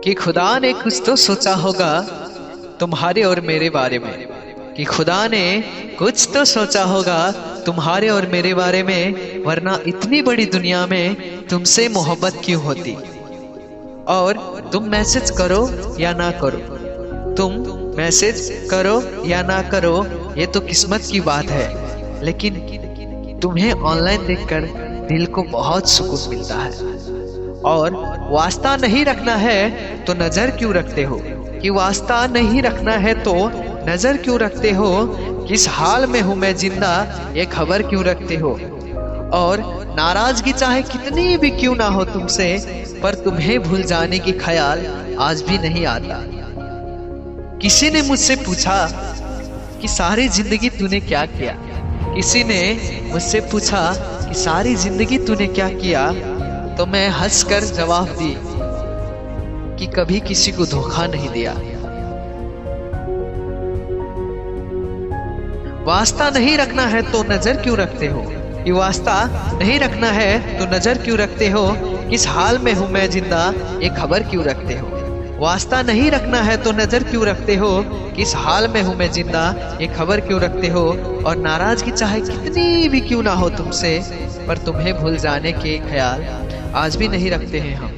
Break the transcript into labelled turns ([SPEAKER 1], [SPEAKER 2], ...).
[SPEAKER 1] कि खुदा ने कुछ तो सोचा होगा तुम्हारे और मेरे बारे में, कि खुदा ने कुछ तो सोचा होगा तुम्हारे और मेरे बारे में, वरना इतनी बड़ी दुनिया में तुमसे मोहब्बत क्यों होती। और तुम मैसेज करो या ना करो, तुम मैसेज करो या ना करो, ये तो किस्मत की बात है, लेकिन तुम्हें ऑनलाइन देखकर दिल को बहुत सुकून मिलता है। और वास्ता नहीं रखना है तो नजर क्यों रखते हो, कि वास्ता नहीं रखना है तो नजर क्यों रखते हो, किस हाल में हूं मैं जिंदा ये खबर क्यों रखते हो। और नाराजगी चाहे कितनी भी क्यों ना हो तुमसे, पर तुम्हें भूल जाने की ख्याल आज भी नहीं आता। किसी ने मुझसे पूछा कि सारी जिंदगी तूने क्या किया, किसी ने मुझसे पूछा कि सारी जिंदगी तूने क्या किया, तो मैं हंसकर जवाब दी कि कभी किसी को धोखा नहीं दिया। वास्ता नहीं रखना है तो नजर क्यों रखते हो, कि वास्ता नहीं रखना है तो नजर क्यों रखते हो, किस हाल में हूं मैं जिंदा ये खबर क्यों रखते हो। वास्ता नहीं रखना है तो नजर क्यों रखते हो, किस हाल में हूं मैं जिंदा ये खबर क्यों रखते हो। और नाराजगी चाहे कितनी भी क्यों ना हो तुमसे, पर तुम्हें भूल जाने के ख्याल आज भी नहीं रखते हैं हम।